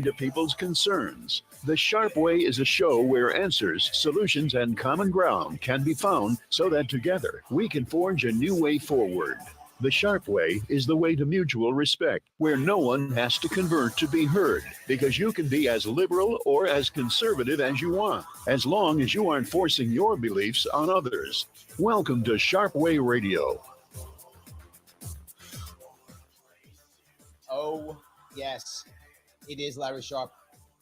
to people's concerns. The Sharpe Way is a show where answers, solutions, and common ground can be found so that together we can forge a new way forward. The Sharpe Way is the way to mutual respect, where no one has to convert to be heard, because you can be as liberal or as conservative as you want, as long as you aren't forcing your beliefs on others. Welcome to Sharpe Way Radio. Oh, yes, it is Larry Sharpe.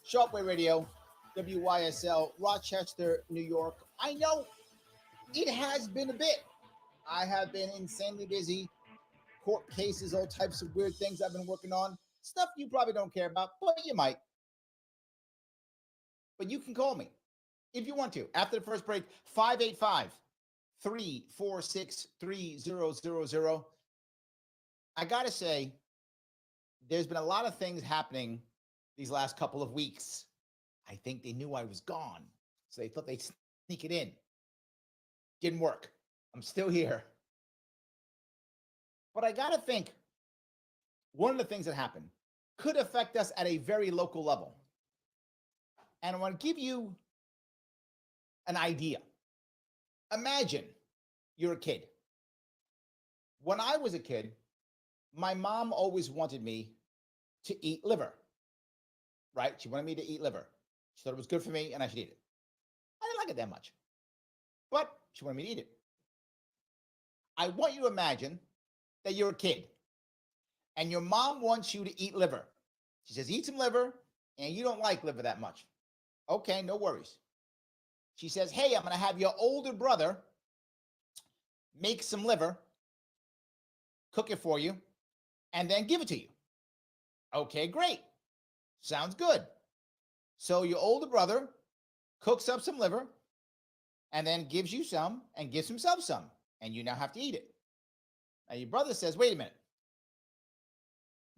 Sharpe Way Radio, WYSL, Rochester, New York. I know it has been a bit. I have been insanely busy. Court cases, all types of weird things I've been working on. Stuff you probably don't care about, but you might. But you can call me if you want to. After the first break, 585-346-3000. I got to say, there's been a lot of things happening these last couple of weeks. I think they knew I was gone, so they thought they'd sneak it in. Didn't work. I'm still here. But I got to think one of the things that happened could affect us at a very local level. And I want to give you an idea. Imagine you're a kid. When I was a kid, my mom always wanted me to eat liver, right? She wanted me to eat liver. She thought it was good for me and I should eat it. I didn't like it that much, but she wanted me to eat it. I want you to imagine that you're a kid and your mom wants you to eat liver. She says, eat some liver, and you don't like liver that much. Okay, no worries. She says, hey, I'm going to have your older brother make some liver, cook it for you, and then give it to you. Okay, great. Sounds good. So your older brother cooks up some liver and then gives you some and gives himself some, and you now have to eat it. Now your brother says, wait a minute.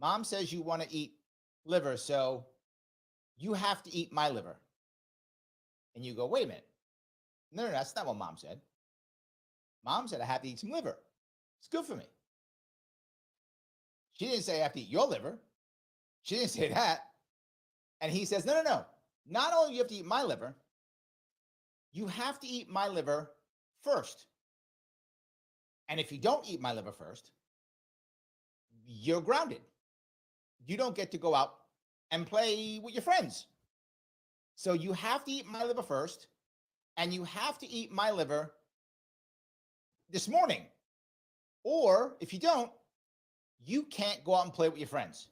Mom says you want to eat liver, so you have to eat my liver. And you go, wait a minute. No, that's not what mom said. Mom said I have to eat some liver. It's good for me. She didn't say I have to eat your liver. She didn't say that. And he says, no. Not only do you have to eat my liver, you have to eat my liver first. And if you don't eat my liver first, you're grounded. You don't get to go out and play with your friends. So you have to eat my liver first, and you have to eat my liver this morning. Or if you don't, you can't go out and play with your friends.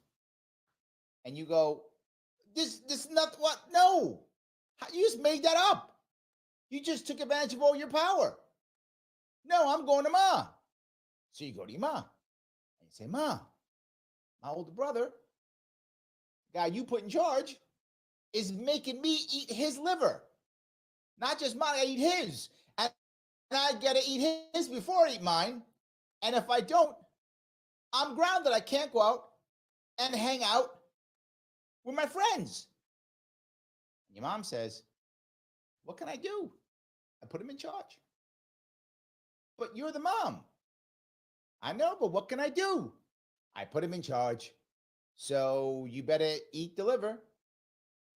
And you go, this is not what? No, you just made that up. You just took advantage of all your power. No, I'm going to Ma. So you go to your Ma. And you say, Ma, my older brother, the guy you put in charge, is making me eat his liver. Not just mine, I eat his. And I got to eat his before I eat mine. And if I don't, I'm grounded. I can't go out and hang out with my friends. And your mom says, what can I do? I put him in charge. But you're the mom. I know, but what can I do? I put him in charge. So you better eat the liver.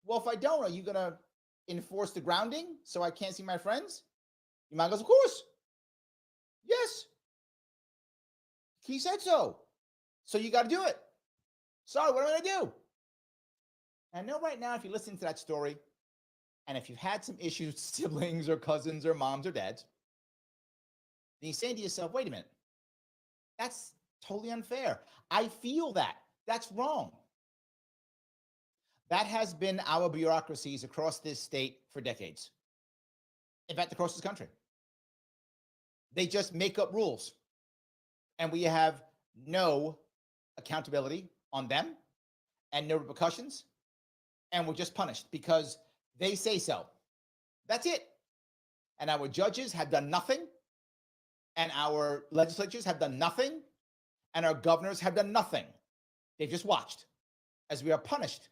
Well, if I don't, are you going to enforce the grounding so I can't see my friends? Your mom goes, of course. Yes. He said so. So you got to do it. Sorry, what am I going to do? I know right now, if you listen to that story, and if you've had some issues with siblings or cousins or moms or dads, then you're saying to yourself, wait a minute, that's totally unfair. I feel that. That's wrong. That has been our bureaucracies across this state for decades. In fact, across this country. They just make up rules. And we have no accountability on them and no repercussions. And we're just punished because they say so. That's it. And our judges have done nothing. And our legislatures have done nothing. And our governors have done nothing. They've just watched as we are punished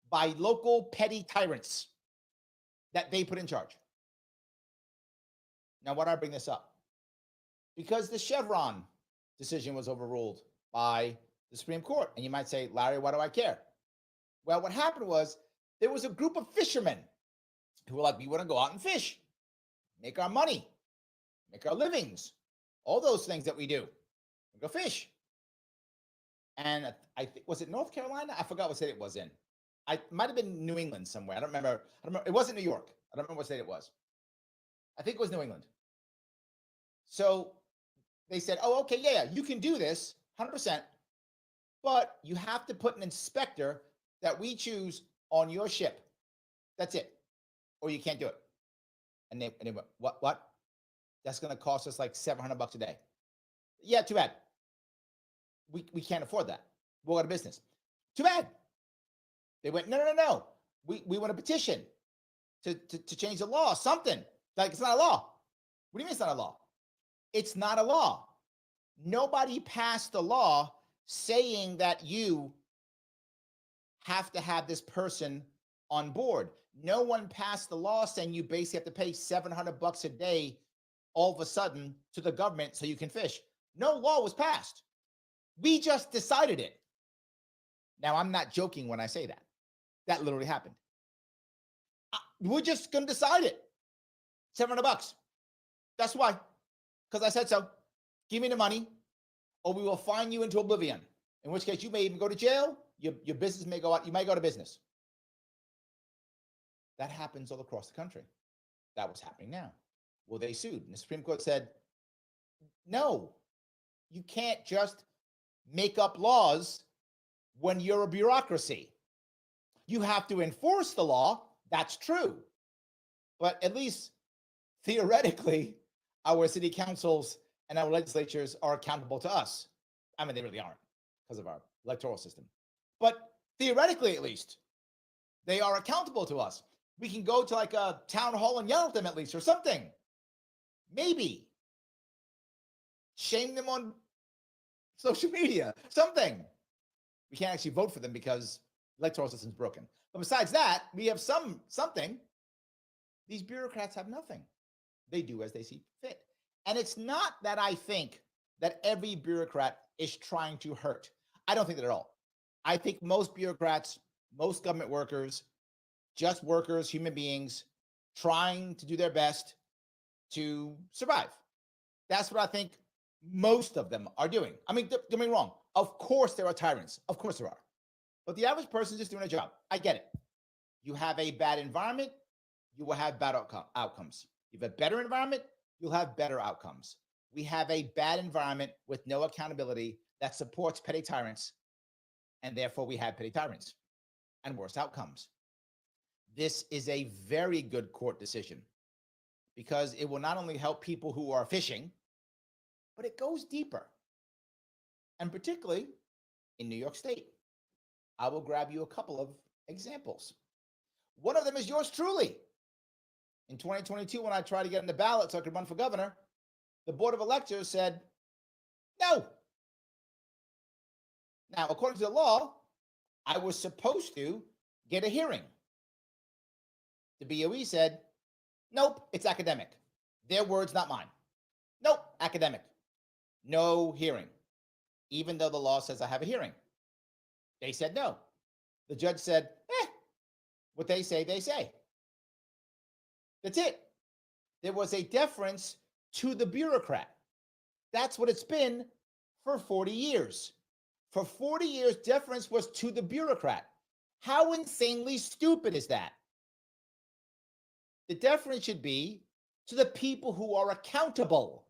by local petty tyrants that they put in charge. Now, why do I bring this up? Because the Chevron decision was overruled by the Supreme Court. And you might say, Larry, why do I care? Well, what happened was there was a group of fishermen who were like, we want to go out and fish, make our money, make our livings, all those things that we do. We go fish. And I think, was it North Carolina? I forgot what state it was in. I might have been New England somewhere. I don't remember. It wasn't New York. I don't remember what state it was. I think it was New England. So they said, oh, okay, yeah, you can do this 100%, but you have to put an inspector that we choose on your ship. That's it. Or you can't do it. And they went, what? That's going to cost us like $700 a day. Yeah, too bad. We can't afford that. We'll go out of business. Too bad. They went, no. We want a petition to change the law, something. Like, it's not a law. What do you mean it's not a law? It's not a law. Nobody passed the law saying that you have to have this person on board. No one passed the law saying you basically have to pay $700 a day all of a sudden to the government so you can fish. No law was passed. We just decided it. Now, I'm not joking when I say that. That literally happened. We're just going to decide it. $700. That's why. Because I said so. Give me the money, or we will fine you into oblivion. In which case, you may even go to jail. Your business may go out. You might go out of business. That happens all across the country. That was happening now. Well, they sued. And the Supreme Court said, no, you can't just make up laws when you're a bureaucracy. You have to enforce the law. That's true. But at least theoretically, our city councils and our legislatures are accountable to us. I mean, they really aren't because of our electoral system. But theoretically, at least, they are accountable to us. We can go to like a town hall and yell at them at least or something. Maybe. Shame them on social media, something. We can't actually vote for them because the electoral system is broken. But besides that, we have something. These bureaucrats have nothing. They do as they see fit. And it's not that I think that every bureaucrat is trying to hurt. I don't think that at all. I think most bureaucrats, most government workers, just workers, human beings, trying to do their best to survive. That's what I think most of them are doing. I mean, don't get me wrong. Of course there are tyrants. Of course there are. But the average person is just doing a job. I get it. You have a bad environment, you will have bad outcomes. You have a better environment, you'll have better outcomes. We have a bad environment with no accountability that supports petty tyrants, and therefore we have petty tyrants and worse outcomes. This is a very good court decision because it will not only help people who are fishing, but it goes deeper. And particularly in New York State. I will grab you a couple of examples. One of them is yours truly. In 2022, when I tried to get on the ballot so I could run for governor, the Board of Electors said, no. Now, according to the law, I was supposed to get a hearing. The BOE said, nope, it's academic. Their words, not mine. Nope, academic. No hearing. Even though the law says I have a hearing. They said no. The judge said, what they say, they say. That's it. There was a deference to the bureaucrat. That's what it's been for 40 years. For 40 years, deference was to the bureaucrat. How insanely stupid is that? The deference should be to the people who are accountable,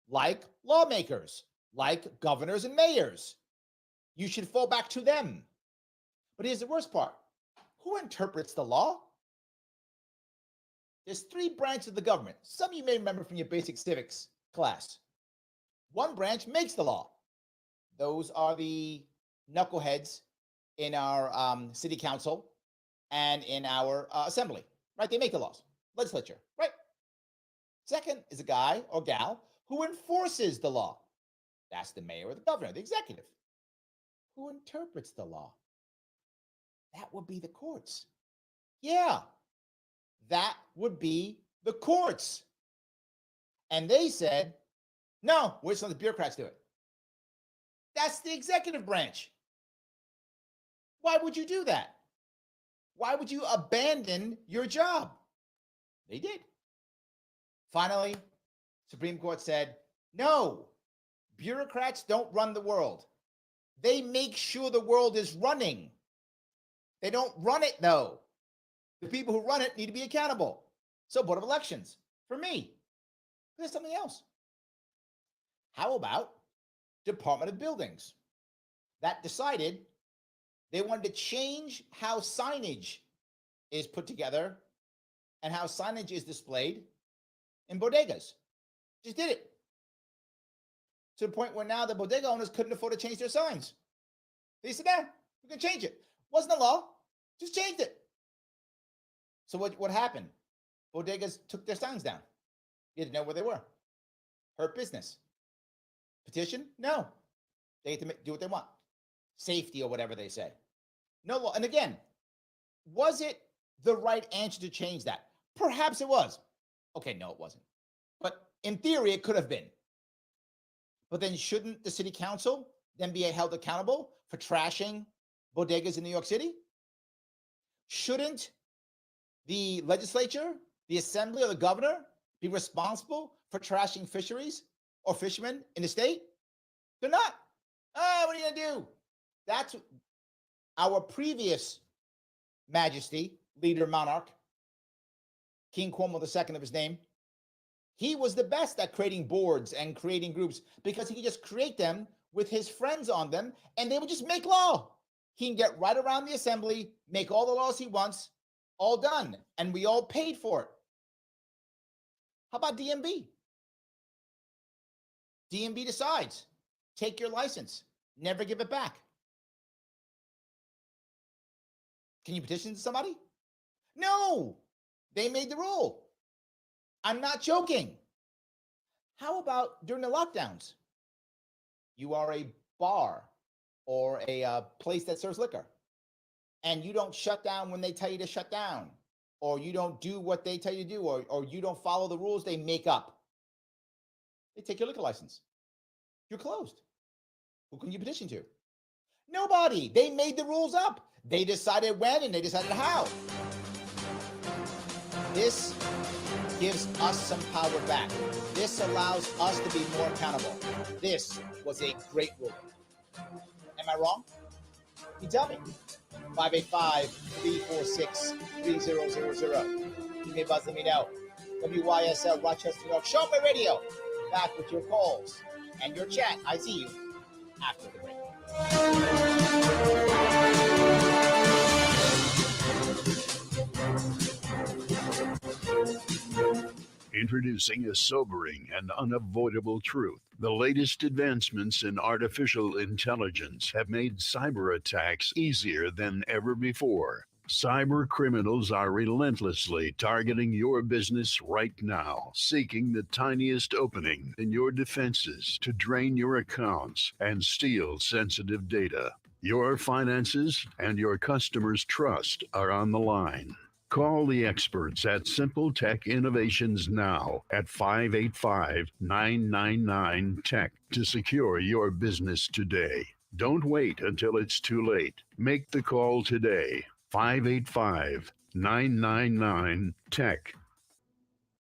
like lawmakers, like governors and mayors. You should fall back to them. But here's the worst part. Who interprets the law? There's three branches of the government. Some of you may remember from your basic civics class. One branch makes the law. Those are the knuckleheads in our city council and in our assembly, right? They make the laws, legislature, right? Second is a guy or gal who enforces the law. That's the mayor or the governor, the executive. Who interprets the law? That would be the courts. Yeah, that would be the courts. And they said, no, we're just letting the bureaucrats do it. That's the executive branch. Why would you do that? Why would you abandon your job? They did. Finally, Supreme Court said, no, bureaucrats don't run the world. They make sure the world is running. They don't run it, though. The people who run it need to be accountable. So, Board of Elections, for me, there's something else. How about Department of Buildings? That decided they wanted to change how signage is put together and how signage is displayed in bodegas. Just did it. To the point where now the bodega owners couldn't afford to change their signs. They said, nah, we can change it. Wasn't a law, just changed it. So what happened? Bodegas took their signs down. You didn't know where they were. Hurt business. Petition? No. They get to do what they want. Safety or whatever they say. No law. And again, was it the right answer to change that? Perhaps it was. Okay, no, it wasn't. But in theory, it could have been. But then shouldn't the city council then be held accountable for trashing bodegas in New York City? Shouldn't the legislature, the assembly, or the governor be responsible for trashing fisheries or fishermen in the state? They're not. What are you going to do? That's our previous majesty, leader, monarch, King Cuomo II of his name. He was the best at creating boards and creating groups because he could just create them with his friends on them and they would just make law. He can get right around the assembly, make all the laws he wants, all done, and we all paid for it. How about DMV? DMV decides, take your license, never give it back. Can you petition somebody? No, they made the rule. I'm not joking. How about during the lockdowns? You are a bar or a place that serves liquor, and you don't shut down when they tell you to shut down, or you don't do what they tell you to do, or you don't follow the rules they make up. They take your liquor license. You're closed. Who can you petition to? Nobody. They made the rules up. They decided when and they decided how. This gives us some power back. This allows us to be more accountable. This was a great ruling. Am I wrong? You tell me. 585-346-3000. You may buzz, let me know. WYSL Rochester, New York. Sharpe Way Radio. Back with your calls and your chat. I see you after the break. Introducing a sobering and unavoidable truth. The latest advancements in artificial intelligence have made cyber attacks easier than ever before. Cyber criminals are relentlessly targeting your business right now, seeking the tiniest opening in your defenses to drain your accounts and steal sensitive data. Your finances and your customers' trust are on the line. Call the experts at Simple Tech Innovations now at 585-999-TECH to secure your business today. Don't wait until it's too late. Make the call today. 585-999-TECH.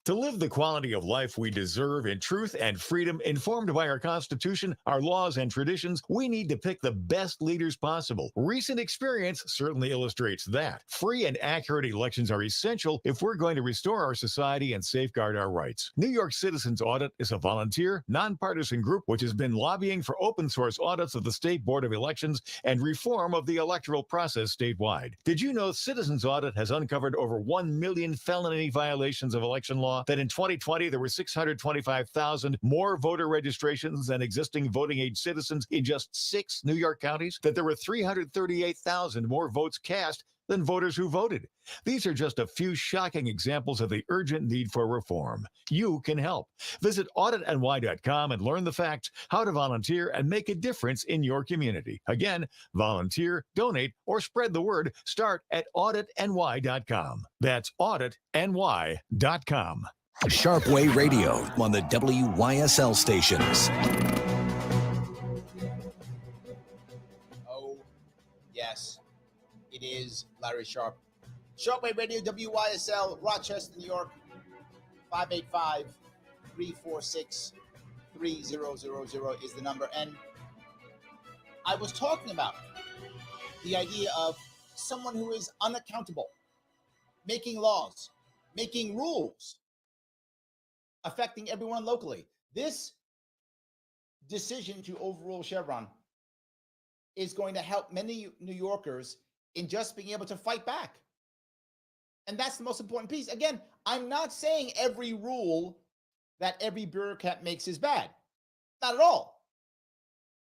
To live the quality of life we deserve in truth and freedom, informed by our Constitution, our laws, and traditions, we need to pick the best leaders possible. Recent experience certainly illustrates that. Free and accurate elections are essential if we're going to restore our society and safeguard our rights. New York Citizens Audit is a volunteer, nonpartisan group which has been lobbying for open source audits of the State Board of Elections and reform of the electoral process statewide. Did you know Citizens Audit has uncovered over 1 million felony violations of election law? That in 2020, there were 625,000 more voter registrations than existing voting age citizens in just 6 New York counties, that there were 338,000 more votes cast than voters who voted. These are just a few shocking examples of the urgent need for reform. You can help. Visit auditny.com and learn the facts, how to volunteer, and make a difference in your community. Again, volunteer, donate, or spread the word. Start at auditny.com. That's auditny.com. Sharpe Way Radio on the WYSL stations. Oh, yes. It is Larry Sharpe. Sharpe Way Radio, WYSL, Rochester, New York, 585-346-3000 is the number. And I was talking about the idea of someone who is unaccountable, making laws, making rules, affecting everyone locally. This decision to overrule Chevron is going to help many New Yorkers in just being able to fight back. And that's the most important piece. Again, I'm not saying every rule that every bureaucrat makes is bad. Not at all.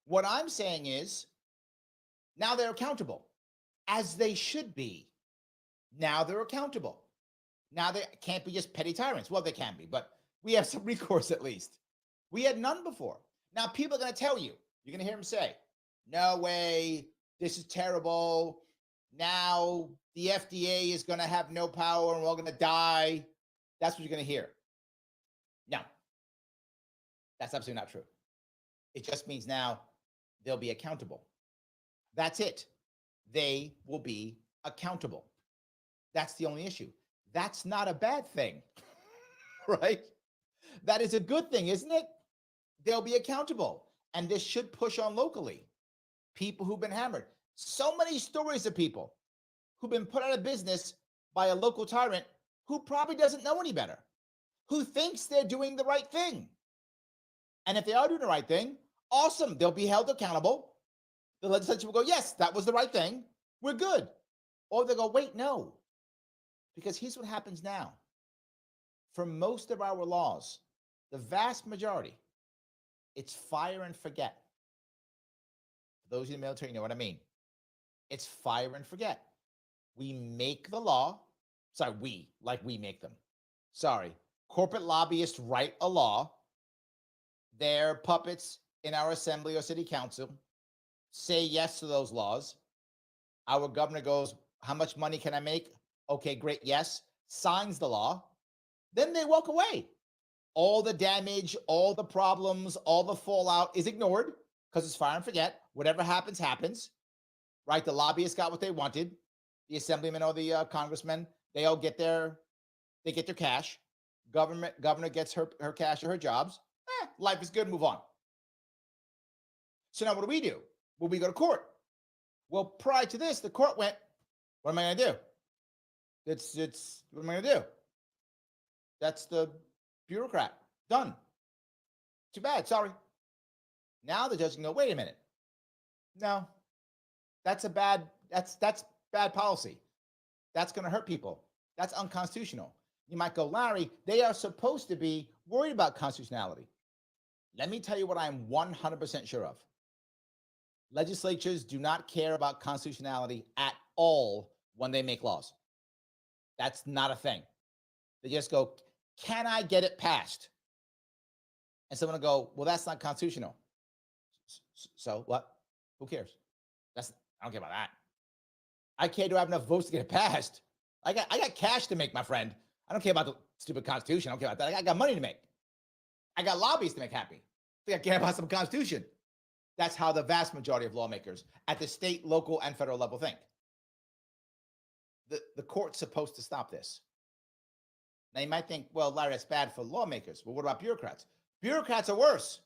What I'm saying is now they're accountable, as they should be. Now they're accountable. Now they can't be just petty tyrants. Well, they can be, but we have some recourse at least. We had none before. Now people are going to tell you, you're going to hear them say, no way, this is terrible. Now the FDA is going to have no power and we're all going to die. That's what you're going to hear. No, that's absolutely not true. It just means now they'll be accountable. That's it. They will be accountable. That's the only issue. That's not a bad thing, right? That is a good thing, isn't it? They'll be accountable. And this should push on locally. People who've been hammered. So many stories of people who've been put out of business by a local tyrant who probably doesn't know any better, who thinks they're doing the right thing. And if they are doing the right thing, awesome. They'll be held accountable. The legislature will go, yes, that was the right thing. We're good. Or they'll go, wait, no. Because here's what happens now. For most of our laws, the vast majority, it's fire and forget. For those in the military, you know what I mean. It's fire and forget. We make the law. Sorry, we make them. Sorry. Corporate lobbyists write a law. They're puppets in our assembly or city council. Say yes to those laws. Our governor goes, how much money can I make? Okay, great, yes. Signs the law. Then they walk away. All the damage, all the problems, all the fallout is ignored because it's fire and forget. Whatever happens, happens. Right? The lobbyists got what they wanted. The assemblymen or the congressmen, they all get their cash. Governor gets her cash or her jobs. Life is good, move on. So now what do we do? Well, we go to court. Well, prior to this, the court went, what am I going to do? What am I going to do? That's the bureaucrat. Done. Too bad. Sorry. Now the judge can go, wait a minute. No, that's bad policy. That's going to hurt people. That's unconstitutional. You might go, Larry, they are supposed to be worried about constitutionality. Let me tell you what I'm 100% sure of. Legislatures do not care about constitutionality at all when they make laws. That's not a thing. They just go, can I get it passed? And someone will go, well, that's not constitutional. So what? Who cares? I don't care about that. I care to have enough votes to get it passed. I got cash to make, my friend. I don't care about the stupid Constitution. I don't care about that. I got money to make. I got lobbyists to make happy. I think I care about some Constitution. That's how the vast majority of lawmakers at the state, local, and federal level think. The court's supposed to stop this. Now you might think, well, Larry, that's bad for lawmakers. Well, what about bureaucrats? Bureaucrats are worse.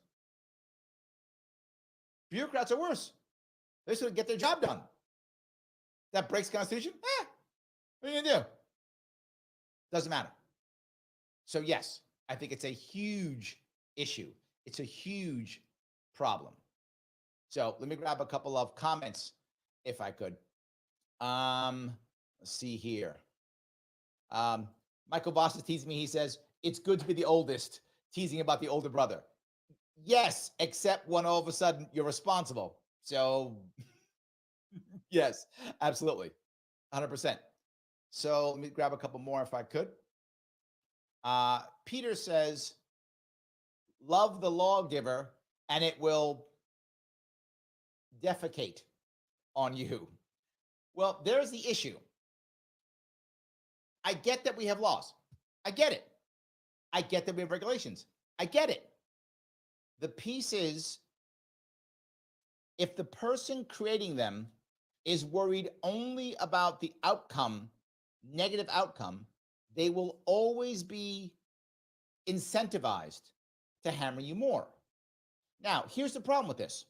Bureaucrats are worse. They should get their job done. That breaks the Constitution? What are you going to do? Doesn't matter. So yes, I think it's a huge issue. It's a huge problem. So let me grab a couple of comments, if I could. Let's see here. Michael Voss is teasing me. He says, it's good to be the oldest, teasing about the older brother. Yes, except when all of a sudden you're responsible. So yes, absolutely. 100%. So let me grab a couple more if I could. Peter says, love the lawgiver and it will defecate on you. Well, there's the issue. I get that we have laws. I get it. I get that we have regulations. I get it. The piece is, if the person creating them is worried only about the outcome, negative outcome, they will always be incentivized to hammer you more. Now, here's the problem with this.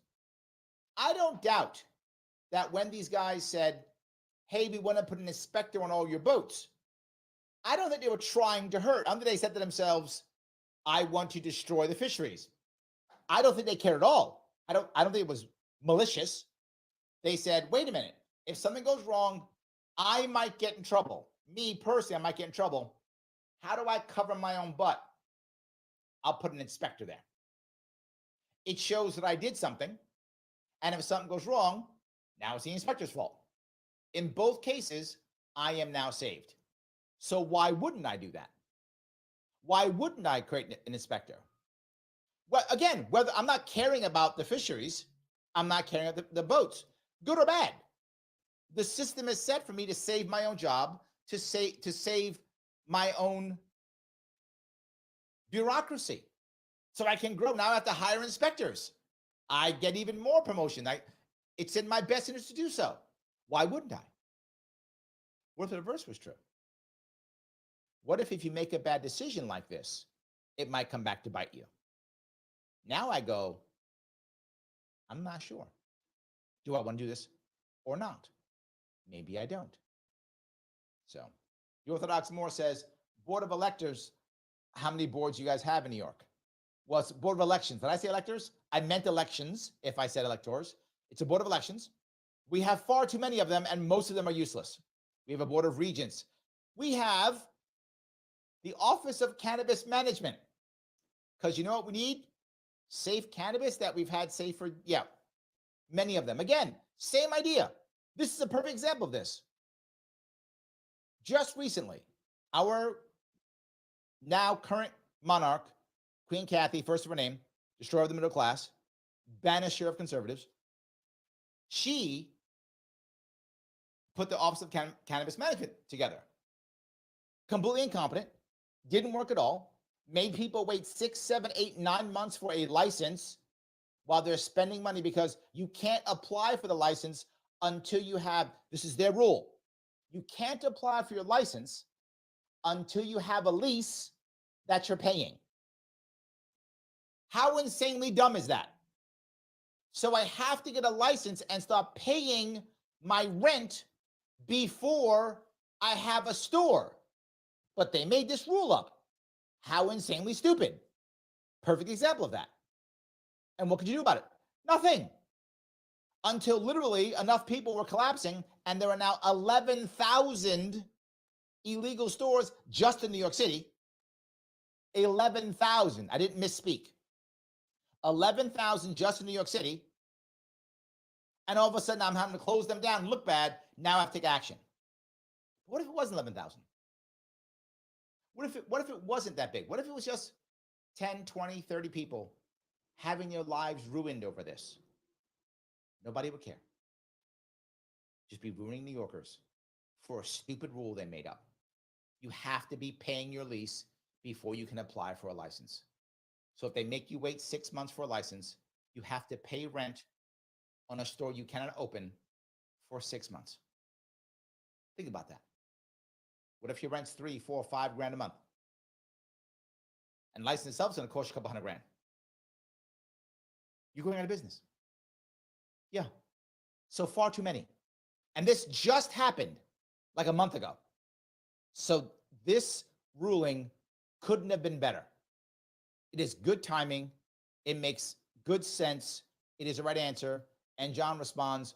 I don't doubt that when these guys said, hey, we want to put an inspector on all your boats, I don't think they were trying to hurt. I don't think they said to themselves, I want to destroy the fisheries. I don't think they cared at all. I don't think it was malicious. They said, wait a minute, if something goes wrong, I might get in trouble. Me personally, I might get in trouble. How do I cover my own butt? I'll put an inspector there. It shows that I did something. And if something goes wrong, now it's the inspector's fault. In both cases, I am now saved. So why wouldn't I do that? Why wouldn't I create an inspector? Well, again, whether I'm not caring about the fisheries, I'm not caring about the boats, good or bad. The system is set for me to save my own job, to save my own bureaucracy, so I can grow. Now I have to hire inspectors. I get even more promotion. It's in my best interest to do so. Why wouldn't I? What if the reverse was true? What if you make a bad decision like this, it might come back to bite you? Now I go, I'm not sure. Do I want to do this or not? Maybe I don't. So, the Orthodox Moor says, Board of Electors, how many boards you guys have in New York? Well, it's Board of Elections. Did I say electors? I meant elections if I said electors. It's a Board of Elections. We have far too many of them, and most of them are useless. We have a Board of Regents. We have the Office of Cannabis Management. Because you know what we need? Safe cannabis that we've had safe for, many of them. Again, same idea. This is a perfect example of this. Just recently, our now current monarch, Queen Kathy, first of her name, destroyer of the middle class, banisher of conservatives, she put the Office of Cannabis Management together. Completely incompetent, didn't work at all, made people wait 6, 7, 8, 9 months for a license while they're spending money because you can't apply for the license until you have, this is their rule, you can't apply for your license until you have a lease that you're paying. How insanely dumb is that? So I have to get a license and start paying my rent before I have a store. But they made this rule up. How insanely stupid. Perfect example of that. And what could you do about it? Nothing. Until literally enough people were collapsing, and there are now 11,000 illegal stores just in New York City. 11,000. I didn't misspeak. 11,000 just in New York City. And all of a sudden, I'm having to close them down and look bad. Now I have to take action. What if it wasn't 11,000? What if it wasn't that big? What if it was just 10, 20, 30 people having their lives ruined over this? Nobody would care. Just be ruining New Yorkers for a stupid rule they made up. You have to be paying your lease before you can apply for a license. So if they make you wait 6 months for a license, you have to pay rent on a store you cannot open for 6 months. Think about that. What if your rent's $3, $4, $5 grand a month? And license itself is going to cost you a couple $100 grand. You're going out of business. Yeah. So far too many. And this just happened like a month ago. So this ruling couldn't have been better. It is good timing. It makes good sense. It is the right answer. And John responds,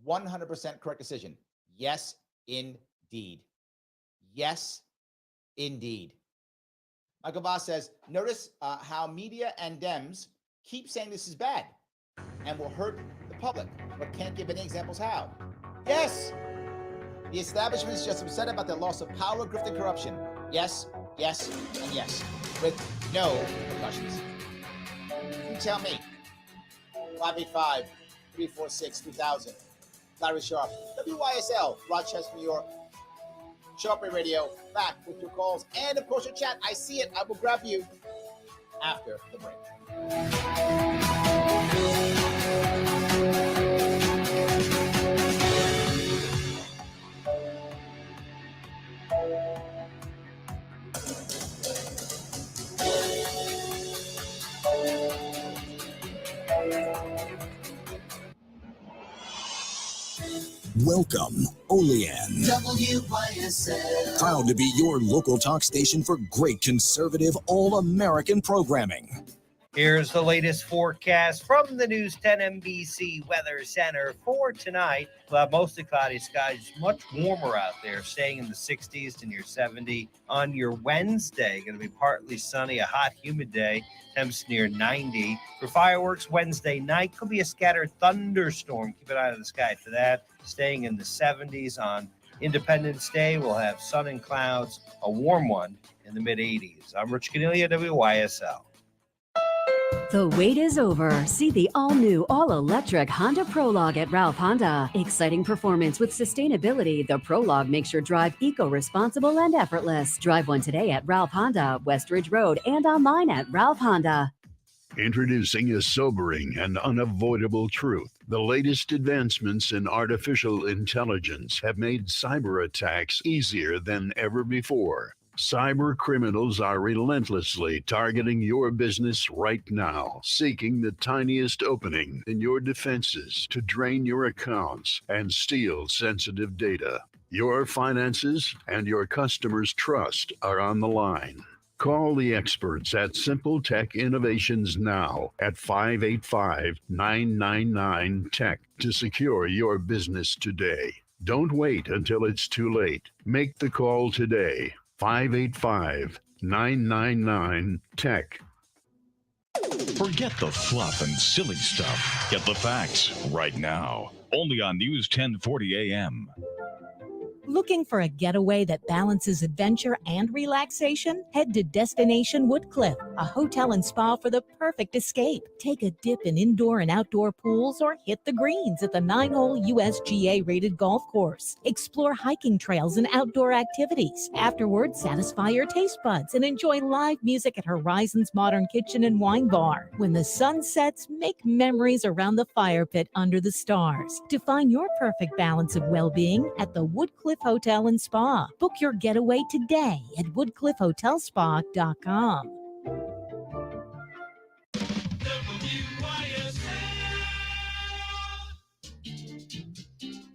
100% correct decision. Yes, indeed. Yes, indeed. Michael Voss says, notice how media and Dems keep saying this is bad and will hurt the public, but can't give any examples how. Yes, the establishment is just upset about their loss of power, grift, and corruption. Yes, yes, and yes, with no repercussions. You tell me. 585-346-2000. Larry Sharpe, WYSL, Rochester, New York. Sharpe Radio, back with your calls and, of course, your chat. I see it. I will grab you after the break. Welcome, Olean. WYSL. Proud to be your local talk station for great conservative, all-American programming. Here's the latest forecast from the News 10 NBC Weather Center for tonight. We'll have mostly cloudy skies, much warmer out there, staying in the 60s to near 70. On your Wednesday, going to be partly sunny, a hot, humid day, temps near 90. For fireworks Wednesday night, could be a scattered thunderstorm. Keep an eye on the sky for that. Staying in the 70s on Independence Day, we'll have sun and clouds, a warm one in the mid-80s. I'm Rich Cornelia, WYSL. The wait is over. See the all-new, all-electric Honda Prologue at Ralph Honda. Exciting performance with sustainability. The Prologue makes your drive eco-responsible and effortless. Drive one today at Ralph Honda, Westridge Road, and online at Ralph Honda. Introducing a sobering and unavoidable truth. The latest advancements in artificial intelligence have made cyber attacks easier than ever before. Cyber criminals are relentlessly targeting your business right now, seeking the tiniest opening in your defenses to drain your accounts and steal sensitive data. Your finances and your customers' trust are on the line. Call the experts at Simple Tech Innovations now at 585-999-TECH to secure your business today. Don't wait until it's too late. Make the call today. 585-999-TECH. Forget the fluff and silly stuff. Get the facts right now. Only on News 1040 AM. Looking for a getaway that balances adventure and relaxation? Head to Destination Woodcliff, a hotel and spa for the perfect escape. Take a dip in indoor and outdoor pools or hit the greens at the 9-hole USGA-rated golf course. Explore hiking trails and outdoor activities. Afterward, satisfy your taste buds and enjoy live music at Horizon's Modern Kitchen and Wine Bar. When the sun sets, make memories around the fire pit under the stars. To find your perfect balance of well-being at the Woodcliff Hotel and Spa. Book your getaway today at woodcliffhotelspa.com.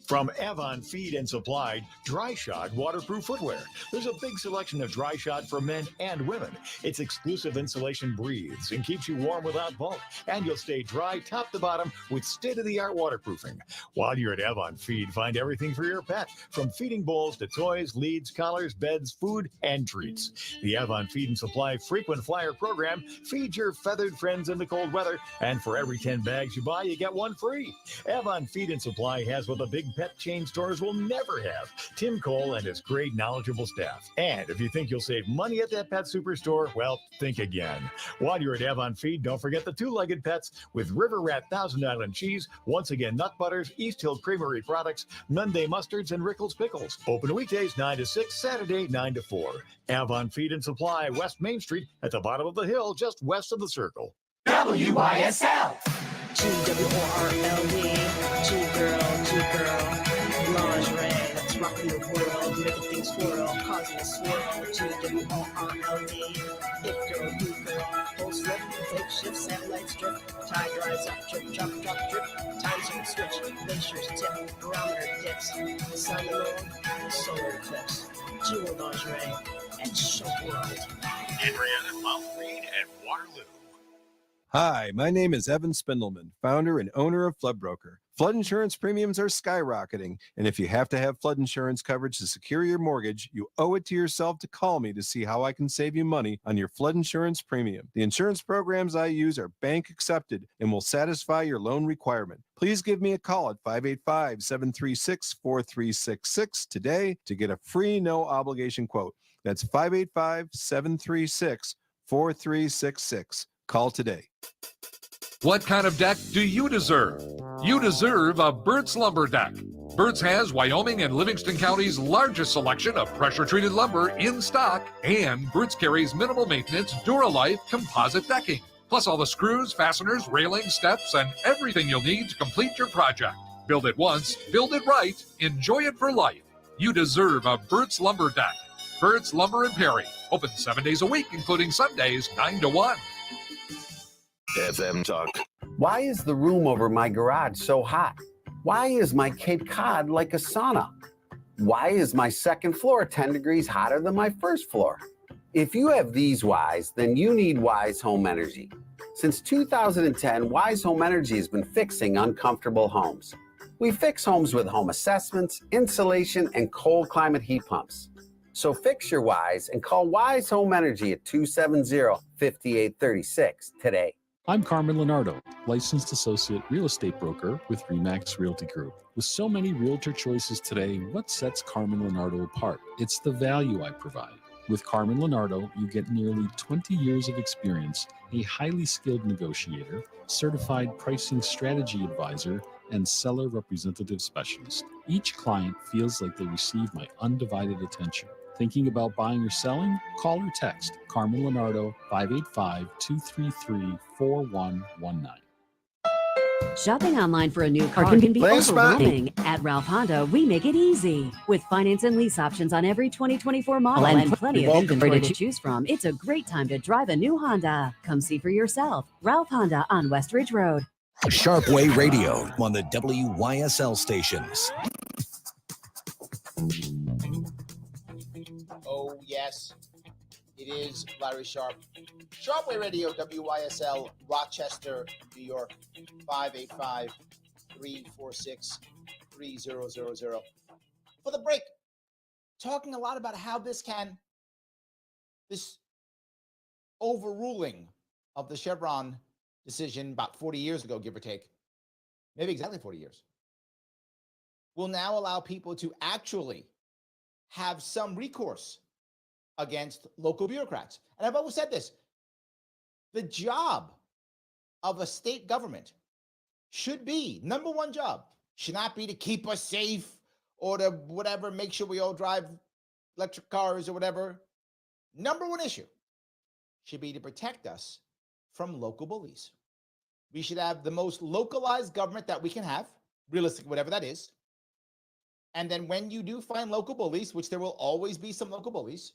From Avon Feed and Supply, Dry Shod waterproof footwear. There's a big selection of Dry Shod for men and women. Its exclusive insulation breathes and keeps you warm without bulk, and you'll stay dry top to bottom with state-of-the-art waterproofing. While you're at Avon Feed, find everything for your pet, from feeding bowls to toys, leads, collars, beds, food, and treats. The Avon Feed and Supply frequent flyer program feeds your feathered friends in the cold weather, and for every 10 bags you buy, you get one free. Avon Feed and Supply has what the big pet chain stores will never have: Tim Cole and his great knowledgeable staff. And if you think you'll save money at that pet superstore, well, think again. While you're at Avon Feed, don't forget the two-legged pets with River Rat Thousand Island cheese, Once Again Nut Butters, East Hill Creamery products, Monday mustards, and Rickles pickles. Open weekdays 9 to 6, Saturday 9 to 4. Avon Feed and Supply, West Main Street, at the bottom of the hill, just west of the circle. WYSL. GWORLD, G-girl, lingerie, that's rocking the world, making things swirl, causing a swirl, GWORLD, if girl, you girl, whole slip, take shift, satellites drip, tie dries up, drip, drop, drop, drip, time zone switch, glaciers tip, barometer dips, sun alone, solar eclipse, jewel lingerie, and show world. Henrietta Mount Green and Waterloo. Hi, my name is Evan Spindleman, founder and owner of Flood Broker. Flood insurance premiums are skyrocketing, and if you have to have flood insurance coverage to secure your mortgage, you owe it to yourself to call me to see how I can save you money on your flood insurance premium. The insurance programs I use are bank accepted and will satisfy your loan requirement. Please give me a call at 585-736-4366 today to get a free no obligation quote. That's 585-736-4366. Call today. What kind of deck do you deserve? You deserve a Burt's Lumber deck. Burt's has Wyoming and Livingston County's largest selection of pressure-treated lumber in stock, and Burt's carries minimal maintenance, Duralife composite decking, plus all the screws, fasteners, railings, steps, and everything you'll need to complete your project. Build it once, build it right, enjoy it for life. You deserve a Burt's Lumber deck. Burt's Lumber and Perry. Open 7 days a week, including Sundays, 9 to 1. FM Talk. Why is the room over my garage so hot? Why is my Cape Cod like a sauna? Why is my second floor 10 degrees hotter than my first floor? If you have these whys, then you need Wise Home Energy. Since 2010, Wise Home Energy has been fixing uncomfortable homes. We fix homes with home assessments, insulation, and cold climate heat pumps. So fix your whys and call Wise Home Energy at 270-5836 today. I'm Carmen Leonardo, licensed associate real estate broker with RE/MAX Realty Group. With so many realtor choices today, what sets Carmen Leonardo apart? It's the value I provide. With Carmen Leonardo, you get nearly 20 years of experience, a highly skilled negotiator, certified pricing strategy advisor, and seller representative specialist. Each client feels like they receive my undivided attention. Thinking about buying or selling? Call or text Carmen Leonardo 585-233-4119. Shopping online for a new car can be overwhelming. At Ralph Honda, we make it easy. With finance and lease options on every 2024 model and plenty of inventory to choose from, it's a great time to drive a new Honda. Come see for yourself. Ralph Honda on West Ridge Road. Sharpe Way Radio on the WYSL stations. Oh, yes. It is Larry Sharpe. Sharpe Way Radio, WYSL, Rochester, New York, 585-346-3000. For the break, talking a lot about how this overruling of the Chevron decision about 40 years ago, give or take, maybe exactly 40 years, will now allow people to actually have some recourse against local bureaucrats. And I've always said this, the job of a state government should be, number one job, should not be to keep us safe or to whatever, make sure we all drive electric cars or whatever. Number one issue should be to protect us from local bullies. We should have the most localized government that we can have, realistic, whatever that is. And then when you do find local bullies, which there will always be some local bullies,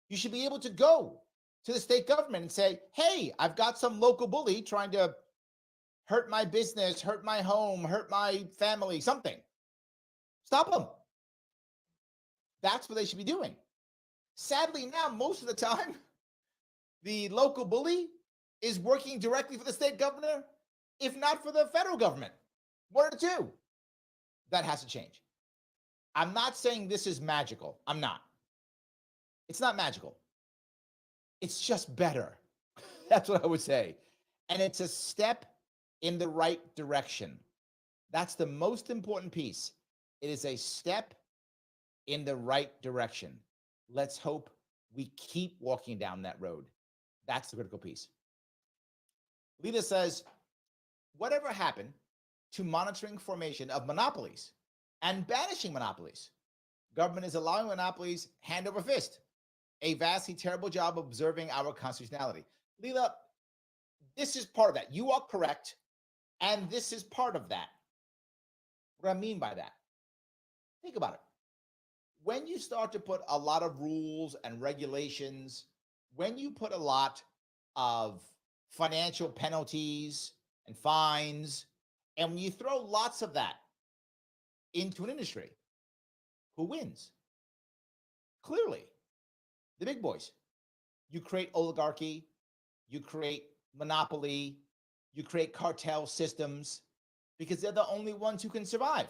you should be able to go to the state government and say, hey, I've got some local bully trying to hurt my business, hurt my home, hurt my family, something. Stop them. That's what they should be doing. Sadly, now, most of the time, the local bully is working directly for the state governor, if not for the federal government. One or two. That has to change. I'm not saying this is magical. I'm not. It's not magical. It's just better. That's what I would say. And it's a step in the right direction. That's the most important piece. It is a step in the right direction. Let's hope we keep walking down that road. That's the critical piece. Lita says, whatever happened to monitoring formation of monopolies and banishing monopolies? Government is allowing monopolies hand over fist. A vastly terrible job observing our constitutionality. Leela, this is part of that. You are correct, and this is part of that. What do I mean by that? Think about it. When you start to put a lot of rules and regulations, when you put a lot of financial penalties and fines, and when you throw lots of that into an industry, who wins? Clearly, the big boys. You create oligarchy, you create monopoly, you create cartel systems, because they're the only ones who can survive.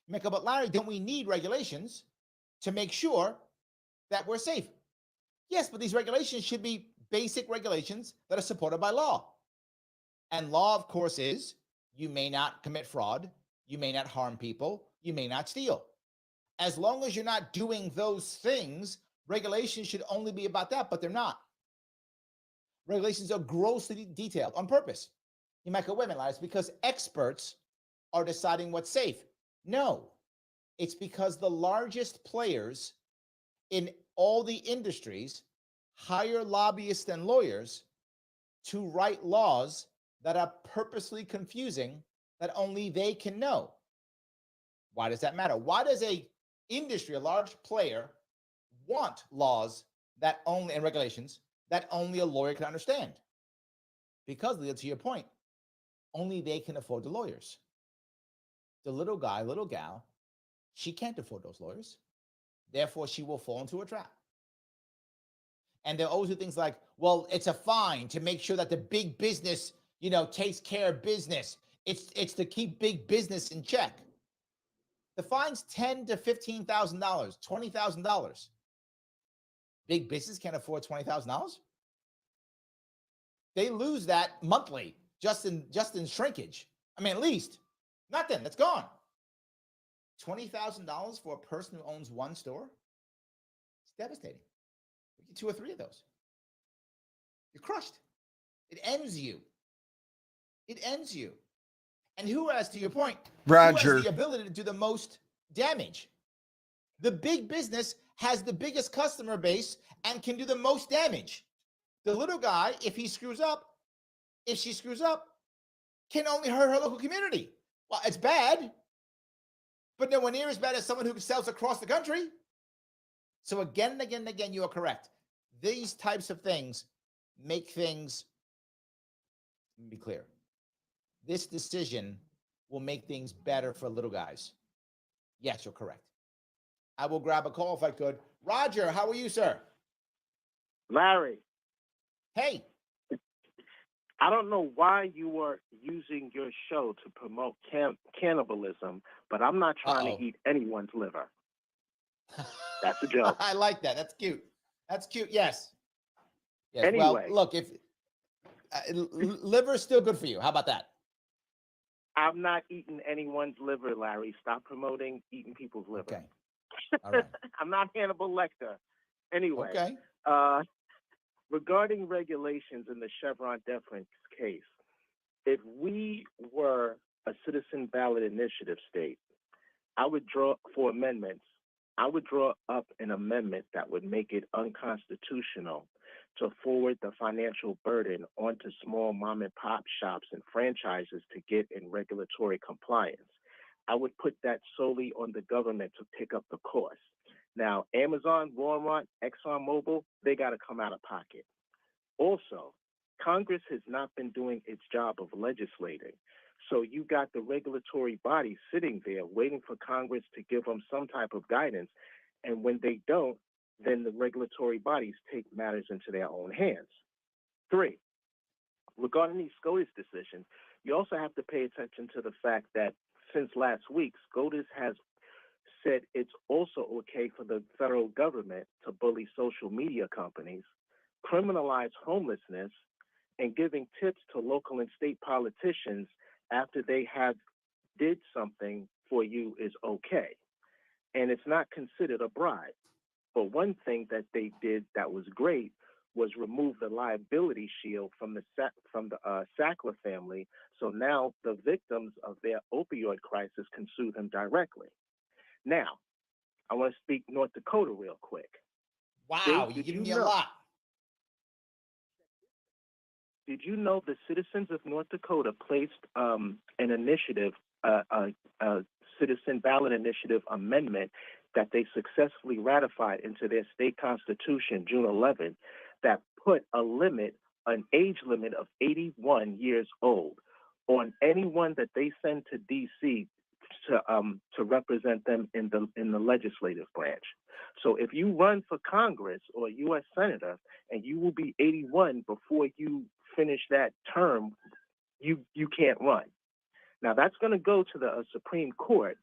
You make up, but Larry, don't we need regulations to make sure that we're safe? Yes, but these regulations should be basic regulations that are supported by law. And law, of course, is you may not commit fraud, you may not harm people, you may not steal. As long as you're not doing those things, regulations should only be about that, but they're not. Regulations are grossly detailed on purpose. You might go, wait a minute, it's because experts are deciding what's safe. No, it's because the largest players in all the industries hire lobbyists and lawyers to write laws that are purposely confusing that only they can know. Why does that matter? Why does a industry, a large player, want laws that only and regulations that only a lawyer can understand. Because, Leah, to your point, only they can afford the lawyers. The little guy, little gal, she can't afford those lawyers. Therefore, she will fall into a trap. And they'll always do things like, well, it's a fine to make sure that the big business, takes care of business. It's to keep big business in check. The fine's $10,000 to $15,000, $20,000. Big business can't afford $20,000. They lose that monthly just in shrinkage. I mean, at least nothing. That's gone. $20,000 for a person who owns one store? It's devastating. You get 2 or 3 of those. You're crushed. It ends you. It ends you. And who has, to your point, Roger, who has the ability to do the most damage? The big business has the biggest customer base and can do the most damage. The little guy, if she screws up, can only hurt her local community. Well, it's bad, but nowhere near as bad as someone who sells across the country. So again and again and again, you are correct. These types of things make things, let me be clear, this decision will make things better for little guys. Yes, you're correct. I will grab a call if I could. Roger, how are you, sir? Larry. Hey. I don't know why you were using your show to promote cannibalism, but I'm not trying to eat anyone's liver. That's a joke. I like that. That's cute. That's cute. Yes. Anyway. Well, look, if liver is still good for you. How about that? I'm not eating anyone's liver, Larry. Stop promoting eating people's liver. Okay. All right. I'm not Hannibal Lecter. Anyway. Okay. Regarding regulations in the Chevron deference case, if we were a citizen ballot initiative state, I would draw up an amendment that would make it unconstitutional to forward the financial burden onto small mom and pop shops and franchises to get in regulatory compliance. I would put that solely on the government to pick up the cost. Now, Amazon, Walmart, ExxonMobil, they got to come out of pocket. Also, Congress has not been doing its job of legislating. So you got the regulatory body sitting there waiting for Congress to give them some type of guidance. And when they don't, then the regulatory bodies take matters into their own hands. 3, regarding these SCOTUS decisions, you also have to pay attention to the fact that since last week, SCOTUS has said it's also okay for the federal government to bully social media companies, criminalize homelessness, and giving tips to local and state politicians after they have did something for you is okay. And it's not considered a bribe. But one thing that they did that was great was remove the liability shield from the Sackler family. So now the victims of their opioid crisis can sue them directly. Now, I want to speak North Dakota real quick. Wow, you're giving me a lot. Did you know the citizens of North Dakota placed an initiative, a citizen ballot initiative amendment that they successfully ratified into their state constitution June 11th that put an age limit of 81 years old on anyone that they send to D.C. to represent them in the legislative branch. So if you run for Congress or U.S. Senator and you will be 81 before you finish that term, you can't run. Now that's going to go to the Supreme Court.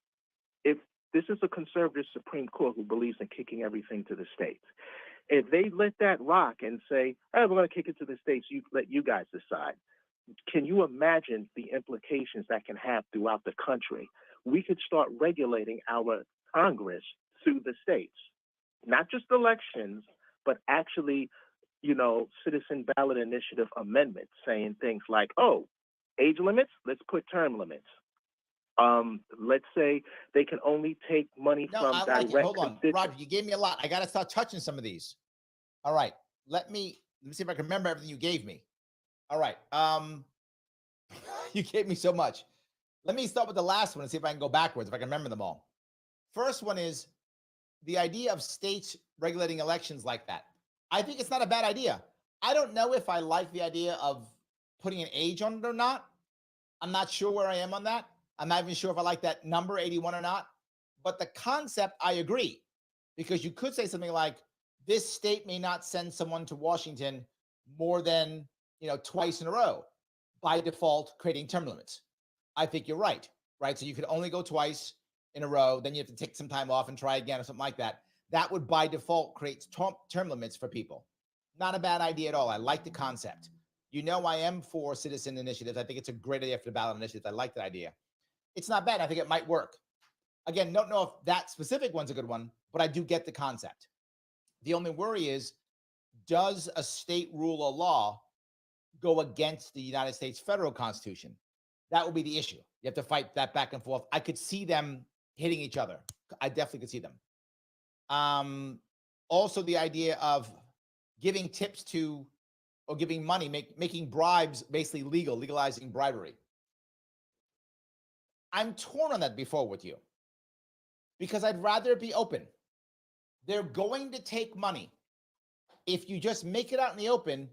If this is a conservative Supreme Court who believes in kicking everything to the states, if they let that rock and say, "Hey, we're going to kick it to the states, let you guys decide," can you imagine the implications that can have throughout the country? We could start regulating our Congress through the states, not just elections, but actually, citizen ballot initiative amendments saying things like, oh, age limits, let's put term limits. Let's say they can only take money from direct. Hold on, Roger, you gave me a lot. I got to start touching some of these. All right, let me see if I can remember everything you gave me. All right, you gave me so much. Let me start with the last one and see if I can go backwards, if I can remember them all. First one is the idea of states regulating elections like that. I think it's not a bad idea. I don't know if I like the idea of putting an age on it or not. I'm not sure where I am on that. I'm not even sure if I like that number 81 or not. But the concept, I agree, because you could say something like, this state may not send someone to Washington more than, twice in a row, by default, creating term limits. I think you're right? So you could only go twice in a row, then you have to take some time off and try again or something like that. That would, by default, create term limits for people. Not a bad idea at all. I like the concept. I am for citizen initiatives. I think it's a great idea for the ballot initiatives. I like that idea. It's not bad. I think it might work. Again, don't know if that specific one's a good one, but I do get the concept. The only worry is, does a state rule or law go against the United States federal Constitution? That will be the issue. You have to fight that back and forth. I could see them hitting each other. I definitely could see them. Also, the idea of giving tips to, or giving money, making bribes basically legal, legalizing bribery. I'm torn on that before with you, because I'd rather it be open. They're going to take money. If you just make it out in the open,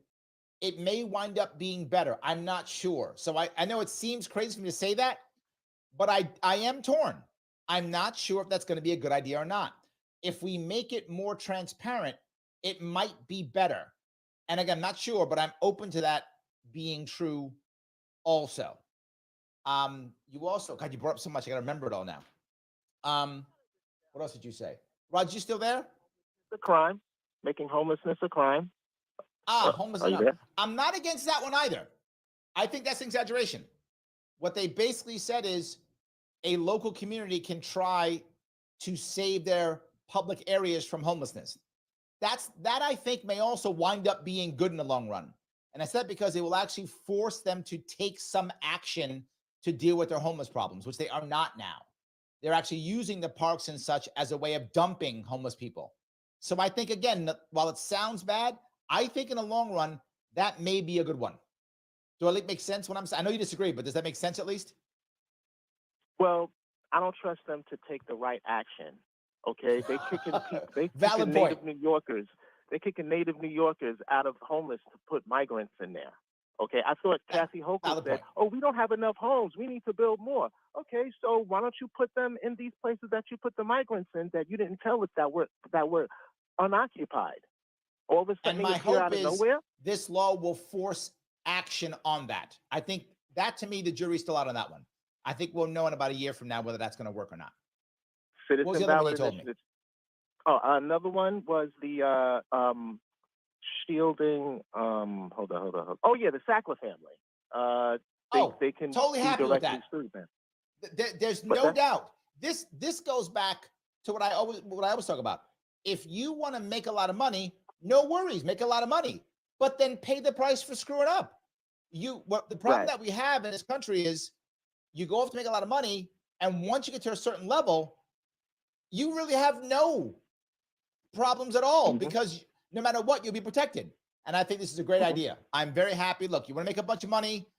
it may wind up being better. I'm not sure. So I know it seems crazy for me to say that, but I am torn. I'm not sure if that's going to be a good idea or not. If we make it more transparent, it might be better. And again, I'm not sure, but I'm open to that being true also. You also, God, you brought up so much. I got to remember it all now. What else did you say? Rod, you still there? The crime, making homelessness a crime. Homelessness. I'm not against that one either. I think that's an exaggeration. What they basically said is a local community can try to save their public areas from homelessness. That I think may also wind up being good in the long run. And I said because it will actually force them to take some action to deal with their homeless problems, which they are not now. They're actually using the parks and such as a way of dumping homeless people. So I think, again, while it sounds bad, I think in the long run, that may be a good one. Do I make sense when I'm saying? I know you disagree, but does that make sense at least? Well, I don't trust them to take the right action. Okay, they kicking Valid Native New Yorkers. They're kicking Native New Yorkers out of homeless to put migrants in there. Okay, I thought Kathy Hochul said, "Oh, we don't have enough homes. We need to build more." Okay, so why don't you put them in these places that you put the migrants in that you didn't tell us that were unoccupied? All of a sudden, and my hope is nowhere? This law will force action on that. I think that, to me, the jury's still out on that one. I think we'll know in about a year from now whether that's going to work or not. Citizen ballot initiatives. Oh, another one was the shielding. Hold on. Oh yeah, the Sackler family. They can totally happy with that. There's no doubt. This goes back to what I always talk about. If you want to make a lot of money, no worries, make a lot of money, but then pay the price for screwing up. The problem that we have in this country is you go off to make a lot of money, and once you get to a certain level, you really have no problems at all because no matter what, you'll be protected. And I think this is a great idea. I'm very happy. Look, you want to make a bunch of money,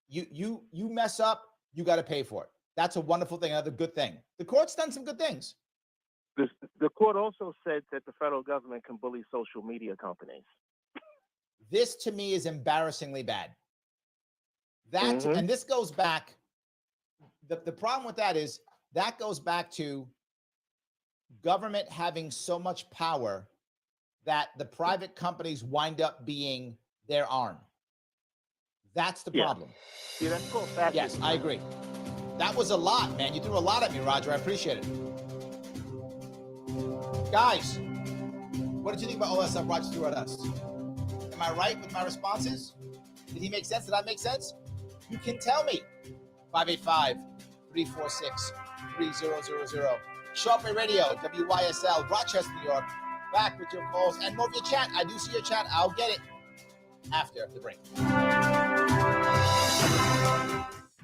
you mess up, you got to pay for it. That's a wonderful thing, another good thing. The court's done some good things. The court also said that the federal government can bully social media companies. This, to me, is embarrassingly bad. And this goes back, the problem with that is that goes back to government having so much power that the private companies wind up being their arm. That's the problem. Yeah, that's called fascism. Yes, I agree. That was a lot, man. You threw a lot at me, Roger. I appreciate it. Guys, what did you think about all that stuff Roger threw at us? Am I right with my responses? Did he make sense? Did I make sense? You can tell me. 585-346-3000. Sharpe Way Radio, WYSL, Rochester, New York. Back with your calls and more of your chat. I do see your chat. I'll get it after the break.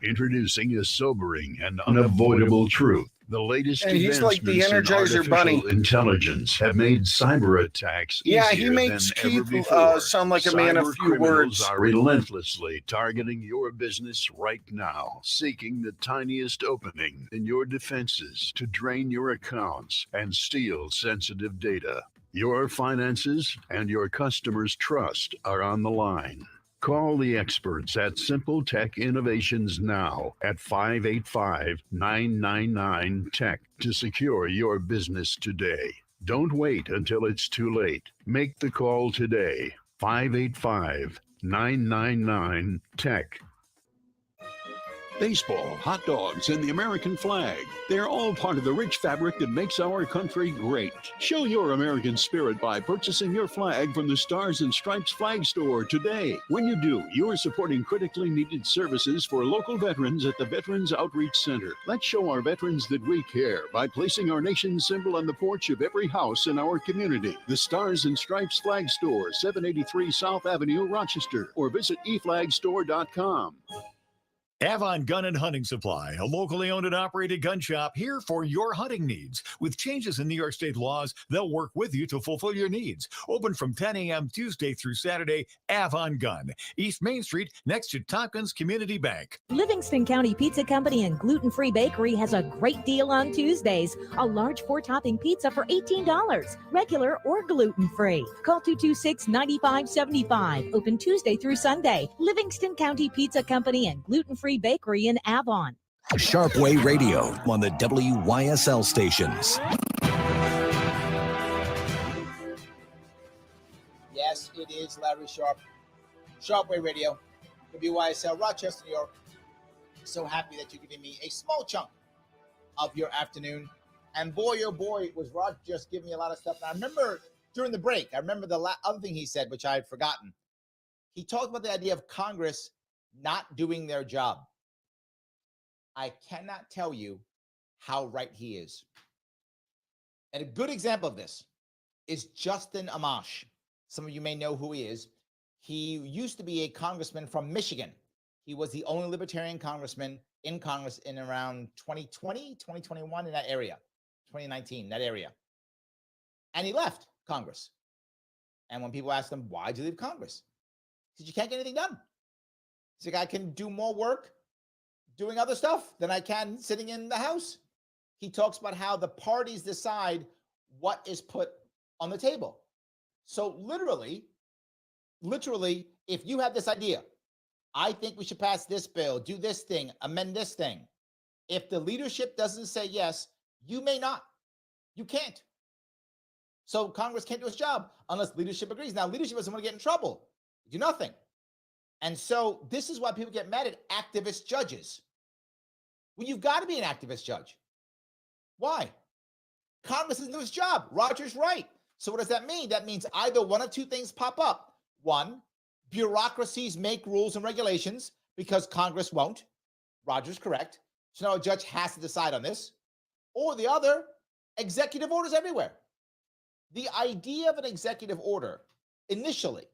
Introducing a sobering and unavoidable truth. The latest he's advancements like the in Energizer artificial Bunny. intelligence have made cyber attacks Yeah, easier he makes than ever Keith before. sound like a man of few Cyber criminals words. are relentlessly targeting your business right now, seeking the tiniest opening in your defenses to drain your accounts and steal sensitive data. Your finances and your customers' trust are on the line. Call the experts at Simple Tech Innovations now at 585-999-TECH to secure your business today. Don't wait until it's too late. Make the call today. 585-999-TECH. Baseball, hot dogs, and the American flag. They're all part of the rich fabric that makes our country great. Show your American spirit by purchasing your flag from the Stars and Stripes Flag Store today. When you do, you're supporting critically needed services for local veterans at the Veterans Outreach Center. Let's show our veterans that we care by placing our nation's symbol on the porch of every house in our community. The Stars and Stripes Flag Store, 783 South Avenue, Rochester, or visit eflagstore.com. Avon Gun and Hunting Supply, a locally owned and operated gun shop here for your hunting needs. With changes in New York State laws, they'll work with you to fulfill your needs. Open from 10 a.m. Tuesday through Saturday, Avon Gun, East Main Street, next to Tompkins Community Bank. Livingston County Pizza Company and Gluten Free Bakery has a great deal on Tuesdays. A large 4-topping pizza for $18, regular or gluten-free. Call 226-9575. Open Tuesday through Sunday. Livingston County Pizza Company and Gluten Free Bakery in Avon. Sharpe Way Radio on the WYSL stations. Yes, it is Larry Sharpe. Sharpe Way Radio, WYSL, Rochester, New York. So happy that you're giving me a small chunk of your afternoon. And boy, oh boy, was Rod just giving me a lot of stuff. And I remember during the break, I remember the other thing he said, which I had forgotten. He talked about the idea of Congress not doing their job. I cannot tell you how right he is. And a good example of this is Justin Amash. Some of you may know who he is. He used to be a congressman from Michigan. He was the only libertarian congressman in Congress in around 2020, 2021, in that area, 2019, that area. And he left Congress. And when people asked him, why'd you leave Congress? He said, you can't get anything done. He's like, I can do more work doing other stuff than I can sitting in the House. He talks about how the parties decide what is put on the table. So literally, if you have this idea, I think we should pass this bill, do this thing, amend this thing. If the leadership doesn't say yes, you may not. You can't. So Congress can't do its job unless leadership agrees. Now, leadership doesn't want to get in trouble. Do nothing. And so this is why people get mad at activist judges. Well, you've got to be an activist judge. Why? Congress isn't doing its job. Roger's right. So what does that mean? That means either one of two things pop up. One, bureaucracies make rules and regulations because Congress won't. Roger's correct. So now a judge has to decide on this. Or the other, executive orders everywhere. The idea of an executive order initially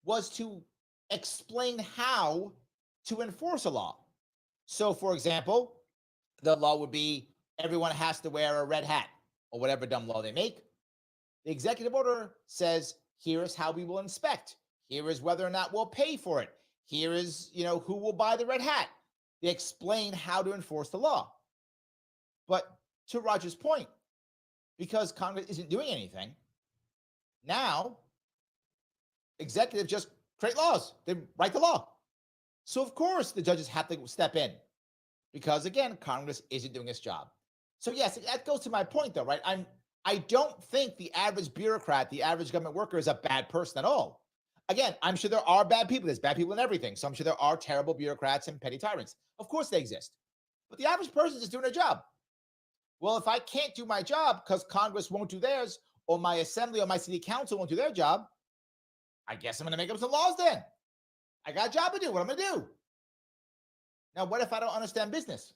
was to explain how to enforce a law. So, for example, the law would be everyone has to wear a red hat or whatever dumb law they make. The executive order says, here is how we will inspect. Here is whether or not we'll pay for it. Here is, who will buy the red hat. They explain how to enforce the law. But to Roger's point, because Congress isn't doing anything, now executives just create laws. They write the law. So, of course, the judges have to step in because, again, Congress isn't doing its job. So, yes, that goes to my point, though, right? I don't think the average bureaucrat, the average government worker is a bad person at all. Again, I'm sure there are bad people. There's bad people in everything. So I'm sure there are terrible bureaucrats and petty tyrants. Of course they exist. But the average person is just doing their job. Well, if I can't do my job because Congress won't do theirs or my assembly or my city council won't do their job, I guess I'm going to make up some laws then. I got a job to do. What am I going to do? Now, what if I don't understand business?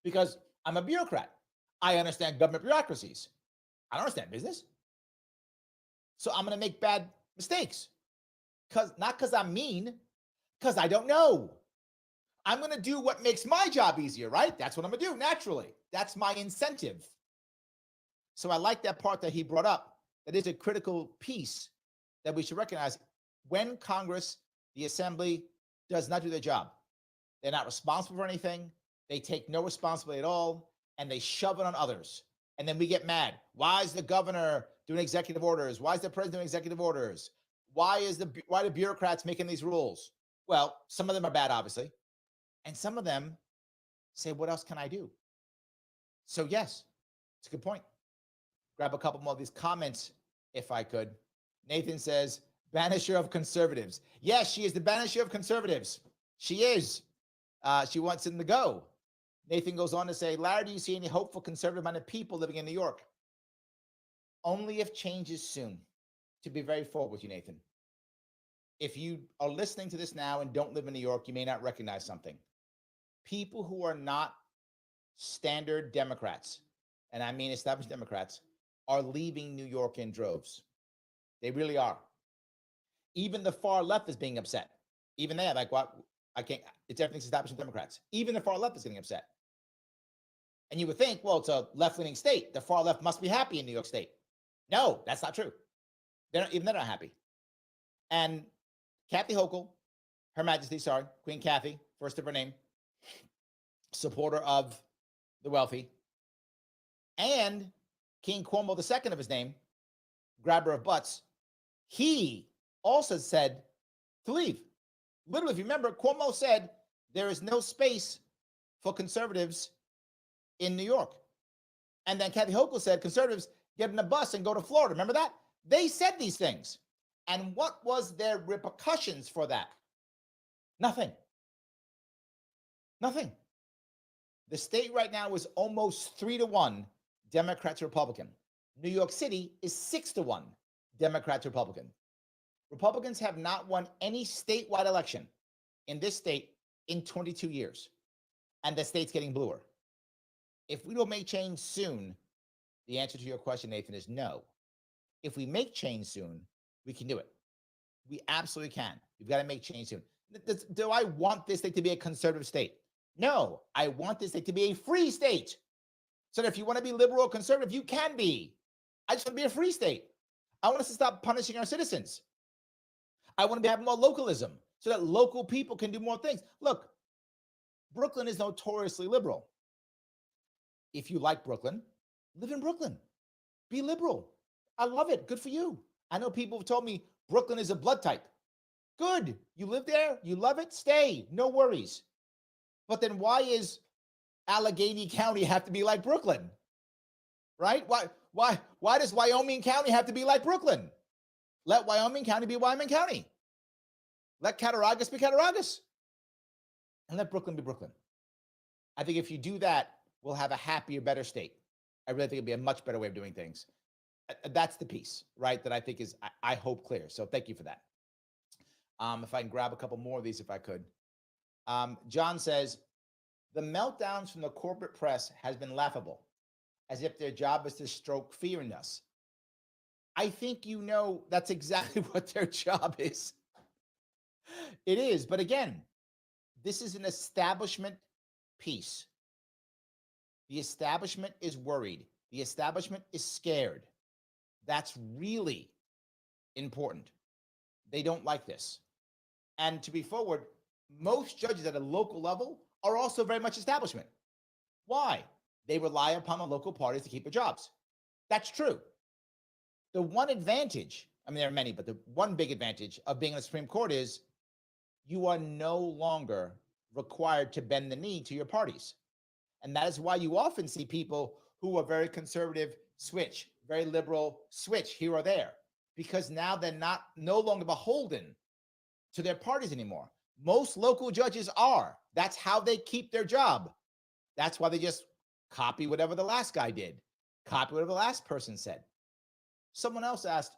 Because I'm a bureaucrat. I understand government bureaucracies. I don't understand business. So I'm going to make bad mistakes. Not because I'm mean, because I don't know. I'm going to do what makes my job easier, right? That's what I'm going to do naturally. That's my incentive. So I like that part that he brought up. That is a critical piece that we should recognize. When Congress, the Assembly, does not do their job, they're not responsible for anything. They take no responsibility at all, and they shove it on others. And then we get mad. Why is the governor doing executive orders? Why is the president doing executive orders? Why do bureaucrats making these rules? Well, some of them are bad, obviously. And some of them say, what else can I do? So yes, it's a good point. Grab a couple more of these comments, if I could. Nathan says, banisher of conservatives. Yes, she is the banisher of conservatives. She is. She wants them to go. Nathan goes on to say, Larry, do you see any hope for conservative-minded people living in New York? Only if change is soon. To be very forward with you, Nathan. If you are listening to this now and don't live in New York, you may not recognize something. People who are not standard Democrats, and I mean established Democrats, are leaving New York in droves. They really are. Even the far left is being upset. Even they are like, what? I can't, it's everything's establishment Democrats. Even the far left is getting upset. And you would think, well, it's a left-leaning state. The far left must be happy in New York State. No, that's not true. They're not happy. And Kathy Hochul, Her Majesty, Queen Kathy, first of her name, supporter of the wealthy, and King Cuomo, the second of his name, grabber of butts, he also said to leave. Literally, if you remember, Cuomo said there is no space for conservatives in New York. And then Kathy Hochul said, conservatives, get in a bus and go to Florida. Remember that? They said these things. And what was their repercussions for that? Nothing. Nothing. The state right now is almost 3-1 Democrat to Republican. New York City is 6-1 Democrat to Republican. Republicans have not won any statewide election in this state in 22 years. And the state's getting bluer. If we don't make change soon, the answer to your question, Nathan, is no. If we make change soon, we can do it. We absolutely can. We've got to make change soon. Do I want this state to be a conservative state? No, I want this state to be a free state. So that if you want to be liberal or conservative, you can be. I just want to be a free state. I want us to stop punishing our citizens. I want to have more localism so that local people can do more things. Look, Brooklyn is notoriously liberal. If you like Brooklyn, live in Brooklyn. Be liberal. I love it. Good for you. I know people have told me Brooklyn is a blood type. Good. You live there. You love it. Stay. No worries. But then why is Allegheny County have to be like Brooklyn? Right? Why does Wyoming County have to be like Brooklyn? Let Wyoming County be Wyoming County. Let Cattaraugus be Cattaraugus. And let Brooklyn be Brooklyn. I think if you do that, we'll have a happier, better state. I really think it'll be a much better way of doing things. That's the piece, right, that I think is, I hope, clear. So thank you for that. If I can grab a couple more of these, if I could. John says, the meltdowns from the corporate press has been laughable, as if their job is to stroke fear in us. I think you know that's exactly what their job is. It is. But again, this is an establishment piece. The establishment is worried. The establishment is scared. That's really important. They don't like this. And to be forward, most judges at a local level are also very much establishment. Why? They rely upon the local parties to keep their jobs. That's true. The one advantage, I mean, there are many, but the one big advantage of being in the Supreme Court is you are no longer required to bend the knee to your parties. And that is why you often see people who are very conservative switch, very liberal switch here or there, because now they're no longer beholden to their parties anymore. Most local judges are. That's how they keep their job. That's why they just copy whatever the last guy did, copy whatever the last person said. Someone else asked,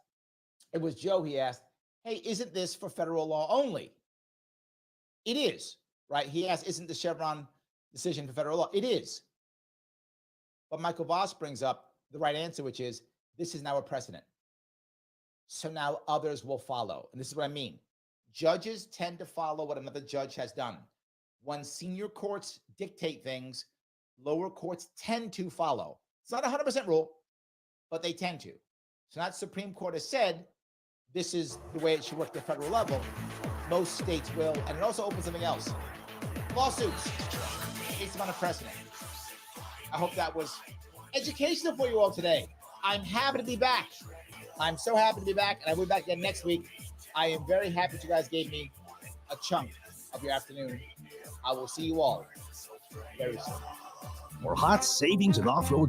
it was Joe, he asked, hey, isn't this for federal law only? It is, right? He asked, isn't the Chevron decision for federal law? It is. But Michael Voss brings up the right answer, which is, this is now a precedent. So now others will follow. And this is what I mean. Judges tend to follow what another judge has done. When senior courts dictate things, lower courts tend to follow. It's not a 100% rule, but they tend to. So now the Supreme Court has said, this is the way it should work at the federal level. Most states will, and it also opens something else. Lawsuits, based on a precedent. I hope that was educational for you all today. I'm happy to be back. I'm so happy to be back, and I will be back again next week. I am very happy that you guys gave me a chunk of your afternoon. I will see you all very soon. For hot savings and off-road